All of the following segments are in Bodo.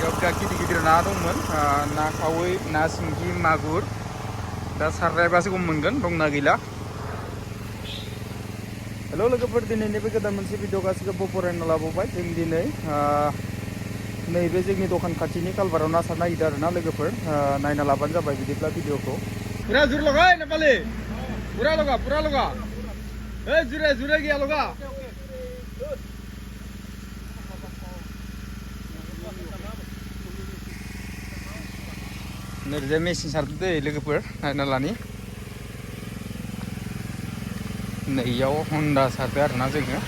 बेयाव बिराद गिदिर गिदिर ना दंमोन ना खावै ना सिंगि मागुर दा सारनायबासो मोनगोन दंना गैला। हेल' लोगोफोर दिनैनि बे गोदान मोनसे भिडिअ गासिखौबो बरायना लाबोबाय जों दिनै नैबे जोंनि दखान खाथिनि कालबाराव ना सारनो नागिरदों आरोना लोगोफोर नायना लाबानो जाबाय बिदिब्ला भिडिअखौ। पुरा जुर लगा नेपाली पुरा लगा जुरे जुरे गया लगा नैबे मेसिन सारदों दै लोगोफोर नायना लानि नैयाव हन्डा सारदों आरोना जोङो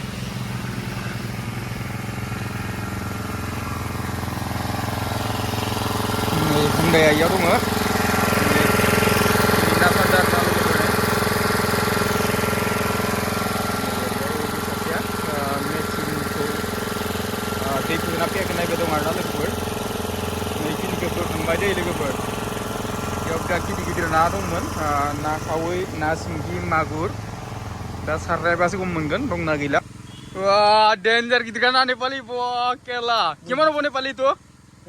नै हन्डाया इयाव दङ ना सारदों आरोना लोगोफोर मेसिनखौ दै फुना पेक नायबो दं आरोना लोगोफोर नैखिनिखौ बोखांबाय दै लोगोफोर बेयाव बिराद गिदिर गिदिर ना दंमोन ना खावै ना सिंगि मागुर दा सारनायबासो मोनगोन दंना गैला। Wah, danger gitu kan Nepali wah kela. Gimana bo Nepali itu?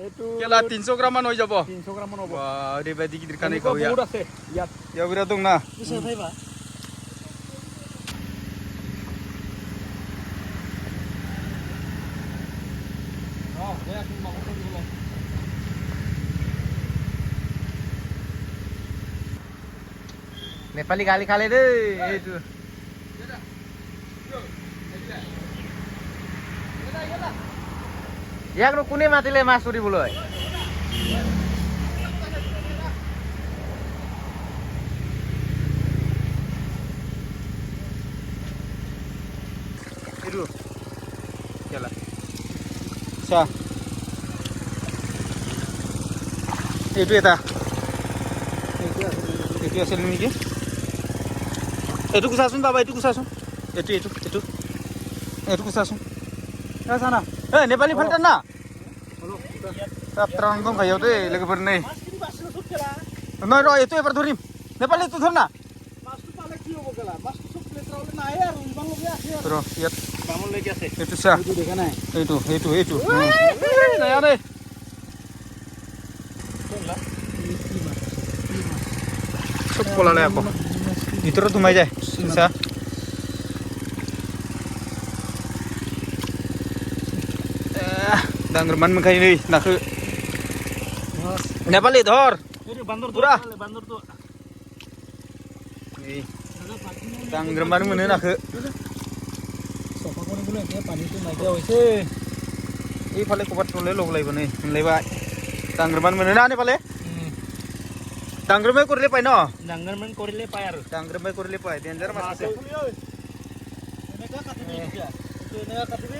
Itu kela 300 graman hoy jabo. 300 graman hobo. Wah, orebadi gidir kan kau ya. বহুত আছে ইয়াত। Ya birat dong na. Bisa viva. Nepali kali kali deh itu. Yang rukune matile mas suri buloy. Itu. Kela. Sa. Itu eta. Itu asal ini. Itu kusasun baba itu kusasun. Itu. Itu kusasun. Ya sana. Nepali faltan na. Terang dong kayak itu लोगोफोर नै नै र itu एबार धरिम नेपाली itu धर ना र यात বামন লৈকে আছে itu सा itu দেখা নাই itu naya deh sok pola le aku itu tuh aja sa Danggerman mengkai nih nak Nepali dhor পুরা বান্দর তো nih Danggerman mana nak Safa করে বলে এতে পানিটো নাইকিয়া হইছে এইফালে কবাত তলে লগ লাইব নি লাইবা Danggerman mana না Nepali Danggerman কৰিলে পাই ন ডাঙ্গারমেন কৰিলে পায় আৰু Danggerman কৰিলে পাই ডেঞ্জাৰ মাছ আছে এনেকা কাটিবি এতিয়া এনেকা কাটিবি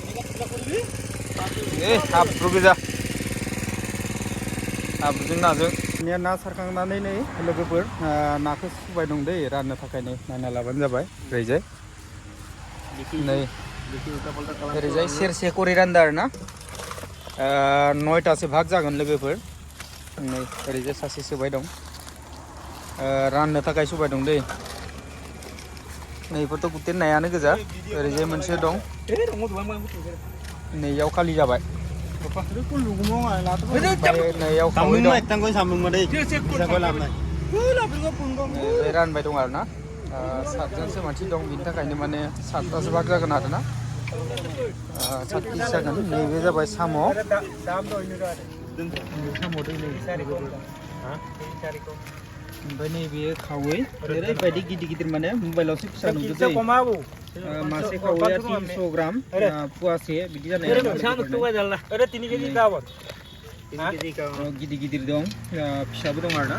এনেকা পুৰা কৰিবি हाब्रुबो जा हाब्रुजों नाजों ना सारखांनानै नै लोगोफोर नाखौ सुबाय दं दै राननो थाखाय नै नायना लाबानो जाबाय ओरैजाय नै ओरैजाय सेरसे करि रानदों आरोना 9तासो भाग जागोन लोगोफोर नै ओरैजाय सासे सोबाय दं राननो थाखाय सुबाय दं दै नैफोरथ' गुते नायानो गोजा ओरैजाय मोनसे दं नैयाव खालि जाबाय नैयाव खावै दं रानबाय दं आरोना 7जनसो मानसि दं बिनि थाखायनो माने 7तासो भाग जागोन आरोना 7 पिस जागोन नैबे जाबाय साम' ओमफ्राय नैबे खावै ओरैबायदि गिदिर गिदिर माने मबाइलावसो फिसा नुदों दै मासे खावैया 300 ग्राम फुवासे बिदि जानाय गिदिर गिदिर दं फिसाबो दं आरोना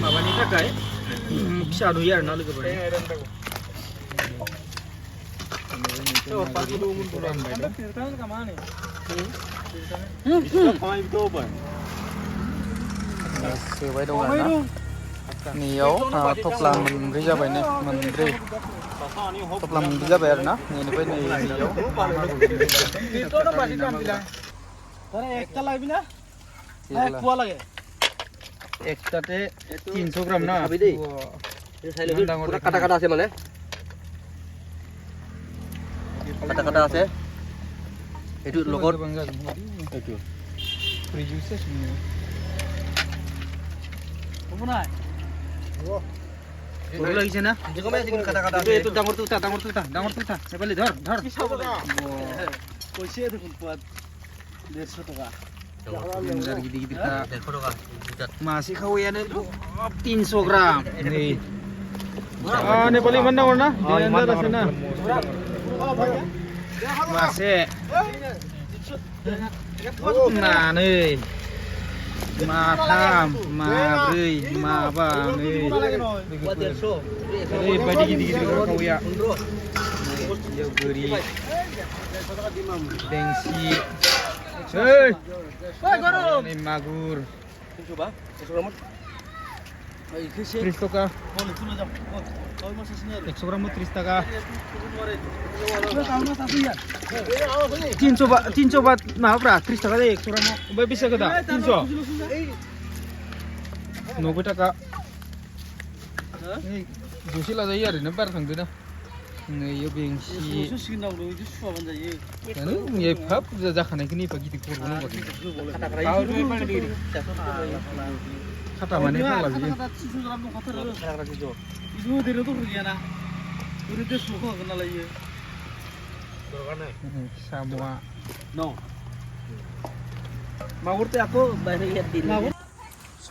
माबानि थाखाय फिसा नुयो आरोना लोगोफोर सोबाय दं आरोना नैयाव थफ्ला मोनब्रै जाबाय ने मोनब्रै थफ्ला मोनब्रै जाबाय आरोना नैनिफ्राय नैयाव एकटाते 300 ग्राम ना কাটা কাটা আছে মানে কাটা কাটা আছে এইটো লগত এইটো ब्रैजिसो सोंनो Kumunay. Puro lagi sana. Hindi ko may siguro kata-kata. Ito dangor tuta. Sebalik dhar. Koise itu kuat. 150 টাকা। Bentar gidi-gidi ka. 150 টাকা। Masih kawian itu 300 gram. Nih. Nepali mana warna? Di sana. Masih. Nah nih. Matam, mabri, maba nih. Ini badi gidi-gidi kau ya. Ya beri. Dengsi. Hei. Ini magur. Coba. Coba mah. Ay, kasi. 300 ka. Boleh tuloy jam. Kau masih sini. 100 gram 300 ka. Kau masih sini. 300 baht maaf bra 300 ka deh 100 gram. Ubay bisa ka da? 300. 90 taka. Ini jusi lah saya hari nembar sang dina. Nih yo bengsi. Susu sih nang dulu itu suah benda ye. Anu ye pap jaja khana kini pagi di kurun buat. Kata kerai. Kau dulu mana diri? Kata mana pun lagi. Kata susu dalam tu kata dulu. Kata susu. Itu diri tu rugi na. Itu dia suka kena lagi. Semua. No. Magur tu aku bayar lihat din. Magur.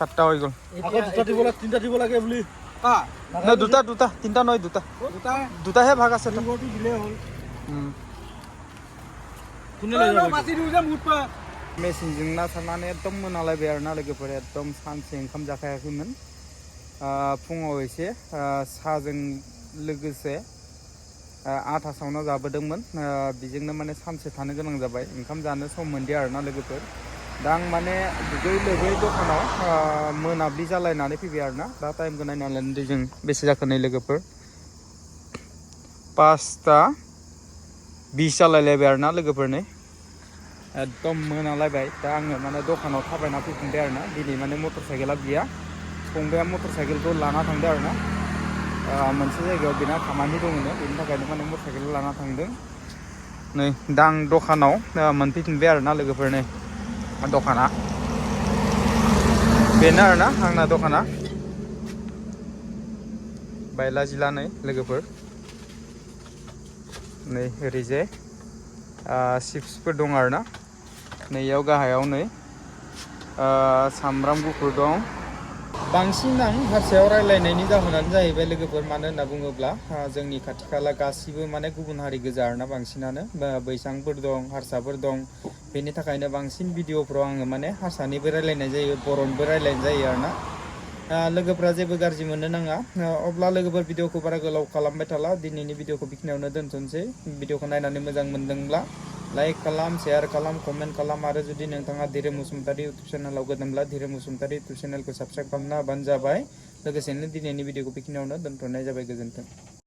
7টা হই গল। Aku তিনটা দিব লাগে বলি। না দুটা তিনটা নয় দুটা দুটাহে ভাগ আছে তো দিলে হল। কোনে লৈ যাব মাছি দিও যে মুট পা मेसिनजों ना सारनानै एकदम मोनालायबाय आरोना लोगोफोर एकदम सानसे ओंखाम जाखायाखैमोन फुङाव एसे साहाजों लोगोसे आथा सावना जाबोदोंमोन बेजोंनो माने सानसे थानो गोनां जाबाय ओंखाम जानो सम मोनदिया आरोना लोगोफोर दा आं माने दुगै लोबै दखानाव मोनाब्लि जालायनानै फैबाय आरोना दा टाइमखौ नायनानै जों बेसे जाखो नै लोगोफोर 5:20 जालायलायबाय आरोना लोगोफोर नै एकदम मोनालायबाय दा आङो माने दखानाव थाबायना फैफिनबाय आरोना दिनै माने मटर साइकेला गैया फंबाया मटर साइकेलखौ लाना थांदों आरोना मोनसे जायगायाव बेना खामानि दङनो बेनि थाखायनो माने मटर साइकेल लाना थांदों नै दा आं दखानाव मोनफैफिनबाय आरोना लोगोफोर नै दखाना बेनो आरोना आंना दखाना बायला जिला नै लोगोफोर नै ओरैजाय चिप्सफोर दं आरोना नैयाव गाहायाव नै सामब्राम गुफुर दं बांसिन आं हारसायाव रायलायनायनि जाहोनानो जाहैबाय लोगोफोर मानो होनना बुङोब्ला जोंनि खाथि खाला गासिबो माने गुबुन हारि गोजा आरोना बांसिनानो बैसांफोर दं हारसाफोर दं बेनि थाखायनो बांसिन भिडिअफ्राव आङो माने हारसानिबो रायलायनाय जायो बर'निबो रायलायनाय जायो आरोना लोगोफोरा जेबो गाज्रि मोननो नाङा अब्ला लोगोफोर भिडिअखौ बारा गोलाव खालामबाय थाला दिनैनि भिडिअखौ बेखिनियावनो दोनथ'नोसै भिडिअखौ नायनानै मोजां मोनदोंब्ला लाइक खालाम शेयार खालाम कमेन्ट खालाम आरो जुदि नोंथाङा धीरेन बसुमतारी इउटुब चेनेलाव गोदानब्ला धीरेन बसुमतारी इउटुब चेनेलखौ साबस्क्राइब खालामना होबानो जाबाय लोगोसेनो दिनैनि भिडिअखौ बेखिनियावनो दोनथ'नाय जाबाय गोजोन्थों।